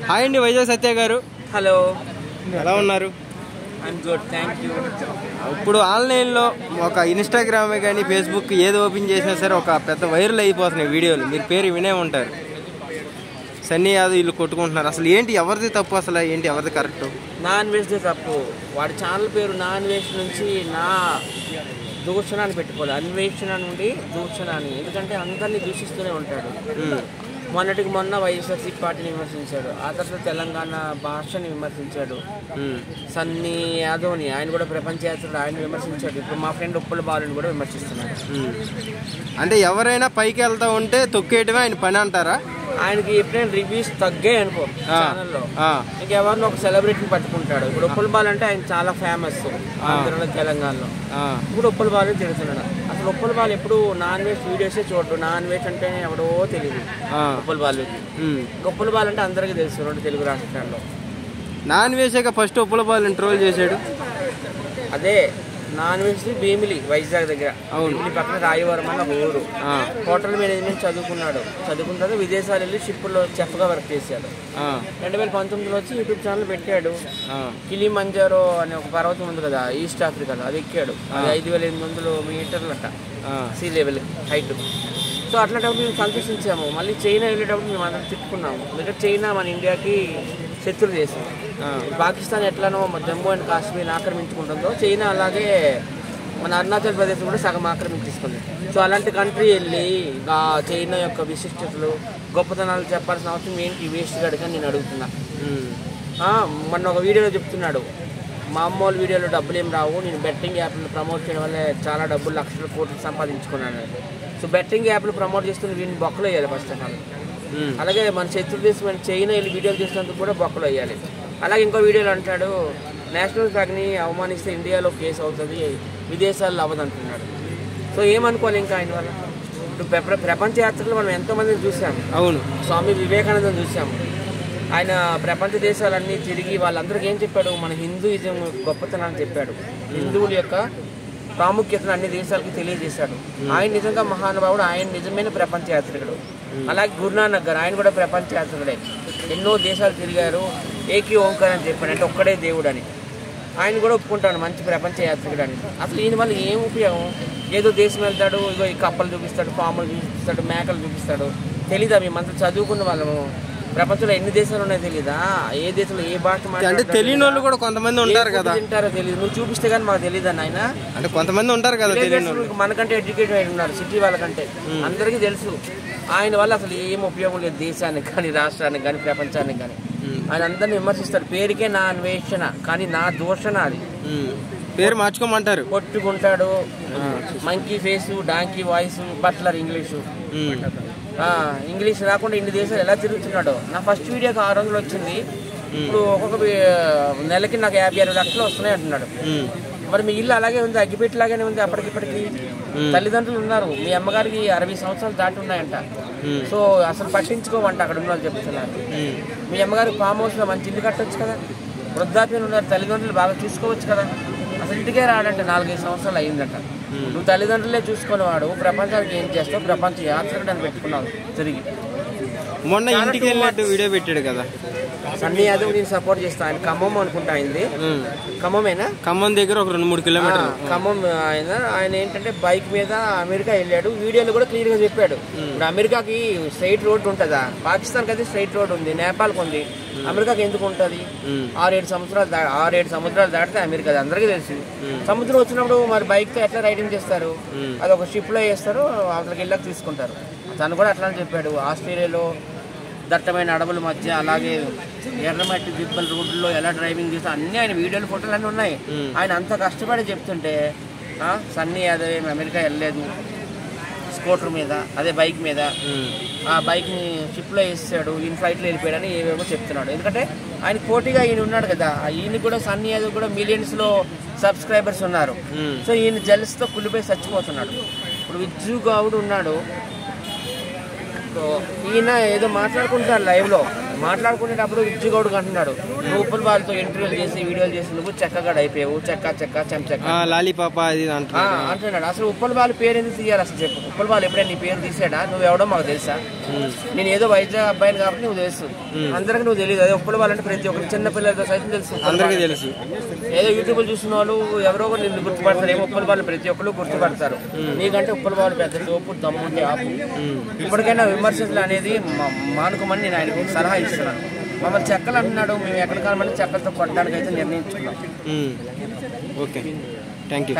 Hi అండి వైజాగ్ సత్య గారు. Hello, ఎలా ఉన్నారు? I'm good, thank you. ఇప్పుడు ఆన్లైన్లో ఒక ఇన్స్టాగ్రామే కానీ ఫేస్బుక్ ఏది ఓపెన్ చేసినా సరే ఒక పెద్ద వైరల్ అయిపోతున్నాయి వీడియోలు. మీరు పేరు వినే ఉంటారు. సన్నీ యాదవ్ వీళ్ళు కొట్టుకుంటున్నారు. అసలు ఏంటి, ఎవరిది తప్పు, అసలు ఏంటి ఎవరిది కరెక్ట్? నాన్ వెజ్దే తప్పు. వాడి ఛానల్ పేరు నాన్ వెజ్ నుంచి నా దూషణ అని పెట్టుకోవాలి. అన్వేషణ నుండి దూషణ అని. ఎందుకంటే అందరినీ దూషిస్తూనే ఉంటాడు. మొన్నటికి మొన్న వైఎస్ఆర్సీపీ పార్టీని విమర్శించాడు. ఆ తర్వాత తెలంగాణ భాషని విమర్శించాడు. సన్నీ యాదవ్ని, ఆయన కూడా ప్రపంచ యాత్రలు ఆయన విమర్శించాడు. ఇప్పుడు మా ఫ్రెండ్ ఉప్పల బాలుని కూడా విమర్శిస్తున్నాడు. అంటే ఎవరైనా పైకి వెళ్తా ఉంటే తొక్కేయటమే ఆయన పని అంటారా? ఆయనకి ఎప్పుడైనా రివ్యూస్ తగ్గాయి అనుకో ఛానల్లో, ఇంకెవరిని ఒక సెలబ్రిటీని పట్టుకుంటాడు. ఇప్పుడు ఉప్పల బాలు అంటే ఆయన చాలా ఫేమస్ ఆంధ్రలో, తెలంగాణలో. ఇప్పుడు ఉప్పల బాలు తిడుతున్నాడు. అసలు ఉప్పల బాలు ఎప్పుడు నాన్ వెజ్ వీడియోసే చూడడు. నాన్ వెజ్ అంటే ఎవడో తెలియదు ఉప్పల బాలుకి. ఉప్పల బాలు అంటే అందరికీ తెలుసు రెండు తెలుగు రాష్ట్రాల్లో. నాన్ వెజ్గా ఫస్ట్ ఉప్పల బాలు ట్రోల్ చేశాడు. అదే నాన్ వెజ్ భీమిలి, వైజాగ్ దగ్గర. భీమిలి పక్కన రాయవరం అని ఒక ఊరు. హోటల్ మేనేజ్మెంట్ చదువుకున్నాడు. చదువుకున్న తర్వాత విదేశాలు వెళ్ళి షిప్లో చెఫ్గా వర్క్ చేశాడు. 2019లో వచ్చి యూట్యూబ్ ఛానల్ పెట్టాడు. కిలిమంజారో అనే ఒక పర్వతం ఉంది కదా ఈస్ట్ ఆఫ్రికాలో, అది ఎక్కాడు. అది 5800 మీటర్లు అట్ట సీ లెవెల్ హైట్. సో అట్లాంటప్పుడు మేము సంతోషించాము. మళ్ళీ చైనా వెళ్ళేటప్పుడు మేము అందరం తిట్టుకున్నాము. ఎందుకంటే చైనా మన ఇండియాకి శత్రువు దేశం. పాకిస్తాన్ ఎట్లానో జమ్మూ అండ్ కాశ్మీర్ ఆక్రమించుకుంటుందో చైనా అలాగే మన అరుణాచల్ ప్రదేశ్ కూడా సగం ఆక్రమించేసుకుంది. సో అలాంటి కంట్రీ వెళ్ళి ఆ చైనా యొక్క విశిష్టతలు గొప్పతనాలు చెప్పాల్సిన అవసరం ఏంటి వేస్ట్ గడిగా నేను అడుగుతున్నా. మొన్న ఒక వీడియోలో చెప్తున్నాడు, మామూలు వీడియోలో డబ్బులు ఏం రావు, నేను బెట్టింగ్ యాప్లను ప్రమోట్ చేయడం వల్ల చాలా డబ్బులు లక్షల కోట్లు సంపాదించుకున్నాను. సో బెట్టింగ్ యాప్లు ప్రమోట్ చేస్తున్న వీడిని బొక్కలు వేయాలి ఫస్ట్ ఆఫ్ ఆల్. అలాగే మన శత్రు దేశం చైనా వెళ్ళి వీడియోలు చేసినందుకు కూడా బొక్కలు వేయాలి. అలాగే ఇంకో వీడియోలో అంటాడు, నేషనల్ ఫ్లాగ్ని అవమానిస్తే ఇండియాలో కేసు అవుతుంది, విదేశాల్లో అవ్వదు అంటున్నాడు. సో ఏమనుకోవాలి ఇంకా ఆయన వల్ల. ఇప్పుడు ప్రపంచ యాత్రలో మనం ఎంతోమందిని చూసాము. అవును, స్వామి వివేకానందని చూసాము. ఆయన ప్రపంచ దేశాలన్నీ తిరిగి వాళ్ళందరికీ ఏం చెప్పాడు, మన హిందూయిజం గొప్పతనాన్ని చెప్పాడు. హిందువుల యొక్క ప్రాముఖ్యతను అన్ని దేశాలకి తెలియజేశాడు. ఆయన నిజంగా మహానుభావుడు, ఆయన నిజమైన ప్రపంచ యాత్రికుడు. అలాగే గురునానక్ గారు, ఆయన కూడా ప్రపంచ యాత్రికుడే. ఎన్నో దేశాలు తిరిగారు. ఏకీ ఓంకార్ అని చెప్పాడు, అంటే ఒక్కడే దేవుడు అని. ఆయన కూడా ఒప్పుకుంటాడు మంచి ప్రపంచ యాత్రికుడు అని. అసలు ఈయన వల్ల ఏం ఉపయోగం? ఏదో దేశం వెళ్తాడు, ఇగో ఈ కప్పలు చూపిస్తాడు, పాములు చూపిస్తాడు, మేకలు చూపిస్తాడు. తెలీదా? మేమంతా చదువుకున్న వాళ్ళము. ప్రపంచంలో ఎన్ని దేశాలు ఉన్నాయో తెలీదా? ఏ దేశంలో ఏ భాష అంటే తెలియని వాళ్ళు కూడా కొంతమంది ఉంటారు కదా, తింటారో తెలియదు. నువ్వు చూపిస్తే కానీ మాకు తెలియదు అన్న. ఆయన అంటే కొంతమంది ఉంటారు కదా మనకంటే ఎడ్యుకేటెడ్ అయి ఉన్నారు, సిటీ వాళ్ళకంటే. అందరికీ తెలుసు. ఆయన వల్ల అసలు ఏం ఉపయోగం లేదు దేశానికి కానీ, రాష్ట్రానికి కానీ, ప్రపంచానికి కానీ. ఆయన అందరిని విమర్శిస్తాడు. పేరుకే నా అన్వేషణ, కానీ నా దూషణ అది. పేరు మార్చుకోమంటారు. కొట్టుకుంటాడు, monkey face, donkey voice, butler English. English రాకుండా ఇన్ని దేశాలు ఎలా తిరుగుతున్నాడో. నా ఫస్ట్ వీడియోకి 600 వచ్చింది. ఇప్పుడు ఒక్కొక్క నెలకి నాకు 50-60 లక్షలు వస్తున్నాయి అంటున్నాడు. మరి మీ ఇల్లు అలాగే ఉంది, అగ్గిపెట్టలాగానే ఉంది అప్పటికిప్పటికి. తల్లిదండ్రులు ఉన్నారు, మీ అమ్మగారికి 60 సంవత్సరాలు దాటి ఉన్నాయంట. సో అసలు పట్టించుకోమంట అక్కడ ఉన్న వాళ్ళు చెప్తున్నారు. మీ అమ్మగారికి ఫామ్ హౌస్లో మంచి ఇల్లు కట్టవచ్చు కదా, వృద్ధాప్యం ఉన్నారు, తల్లిదండ్రులు బాగా చూసుకోవచ్చు కదా. అసలు ఇంటికే రాడంటే 4-5 సంవత్సరాలు అయిందట. నువ్వు తల్లిదండ్రులే చూసుకునేవాడు, ప్రపంచానికి ఏం చేస్తావు? ప్రపంచ యాత్రికుడు అని పెట్టుకున్నావు తిరిగి. మొన్న ఇంటికి వెళ్ళినట్టు వీడియో పెట్టాడు కదా సన్నీ యాదవ్. నేను సపోర్ట్ చేస్తాను. ఆయన ఖమ్మం అనుకుంటా అయింది. ఖమ్మమేనా? ఖమ్మం దగ్గర ఒక 2-3 కిలోమీటర్లు. ఖమ్మం. ఆయన ఏంటంటే బైక్ మీద అమెరికా వెళ్ళాడు. వీడియోలో కూడా క్లియర్ గా చెప్పాడు. ఇప్పుడు అమెరికాకి స్ట్రైట్ రోడ్ ఉంటుందా? పాకిస్తాన్కి అయితే స్ట్రైట్ రోడ్ ఉంది, నేపాల్కి ఉంది, అమెరికాకి ఎందుకు ఉంటుంది? 6-7 సముద్రాలు దాటితే అమెరికా, అది అందరికీ తెలుసు. సముద్రం వచ్చినప్పుడు మరి బైక్ తో ఎట్లా రైడింగ్ చేస్తారు? అది ఒక షిప్ లో వేస్తారు, అక్కడికి వెళ్ళాక తీసుకుంటారు. తను కూడా అట్లా చెప్పాడు. ఆస్ట్రేలియాలో దట్టమైన అడవుల మధ్య, అలాగే ఎర్రమట్టి దిబ్బల రోడ్లలో ఎలా డ్రైవింగ్ చేస్తే అన్ని ఆయన వీడియోలు, ఫోటోలు అన్నీ ఉన్నాయి. ఆయన అంత కష్టపడి చెప్తుంటే సన్నీ యాదవ్ ఏమి అమెరికా వెళ్ళలేదు స్కూటర్ మీద, అదే బైక్ మీద. ఆ బైక్ని షిప్లో వేసాడు, ఈయన ఫ్లైట్లో వెళ్ళిపోయాడని ఏవేమో చెప్తున్నాడు. ఎందుకంటే ఆయన పోటీగా ఈయన ఉన్నాడు కదా. ఈయన కూడా సన్నీ యాదవ్ కూడా మిలియన్స్లో సబ్స్క్రైబర్స్ ఉన్నారు. సో ఈయన జెల్స్తో కుళ్ళిపోయి చచ్చిపోతున్నాడు. ఇప్పుడు విజ్జు గౌడ్ ఉన్నాడు, ఈయన ఏదో మాట్లాడుకుంటారు లైవ్లో, మాట్లాడుకునేటప్పుడు విజ్జిగౌడ్ అంటున్నాడు, నువ్వు ఉప్పల్ బాలతో ఇంటర్వ్యూలు చేసి వీడియోలు చేసి నువ్వు చెక్కగాడు అయిపోయావు, చెక్క లాలీపాప అది అంటున్నాడు. అసలు ఉప్పల్ బాల పేరు ఎందుకు తీయాలి అసలు చెప్పు? ఉప్పల్ బాల ఎప్పుడైనా నీ పేరు తీసాడా? నువ్వు ఎవడో మాకు తెలుసా? నేను ఏదో వైజాగ్ అబ్బాయిని కాబట్టి నువ్వు తెలుసు, అందరికి నువ్వు తెలియదు. అదే ఉప్పల్ బాల అంటే ప్రతి ఒక్కరు చిన్న పిల్లలతో సైతం తెలుసు, అందరికీ తెలుసు. ఏదో యూట్యూబ్ చూసిన వాళ్ళు ఎవరో నిన్ను గుర్తుపడతారు, ఏమో ఉప్పల్ బాల ప్రతి ఒక్కరు గుర్తుపడతారు. నీకంటే ఉప్పల్ బాల పెద్ద తోపు దమ్ముంటే ఆపు. ఇప్పటికైనా విమర్శలు అనేది మానుకోమని నేను ఆయనకు సలహా ఇస్తున్నాను. మమ్మల్ని చెక్కలు అంటున్నాడు, మేము ఎక్కడ కావాలంటే చెక్కలతో కొట్టడానికి అయితే నిర్ణయించుకున్నాం. Okay, thank you.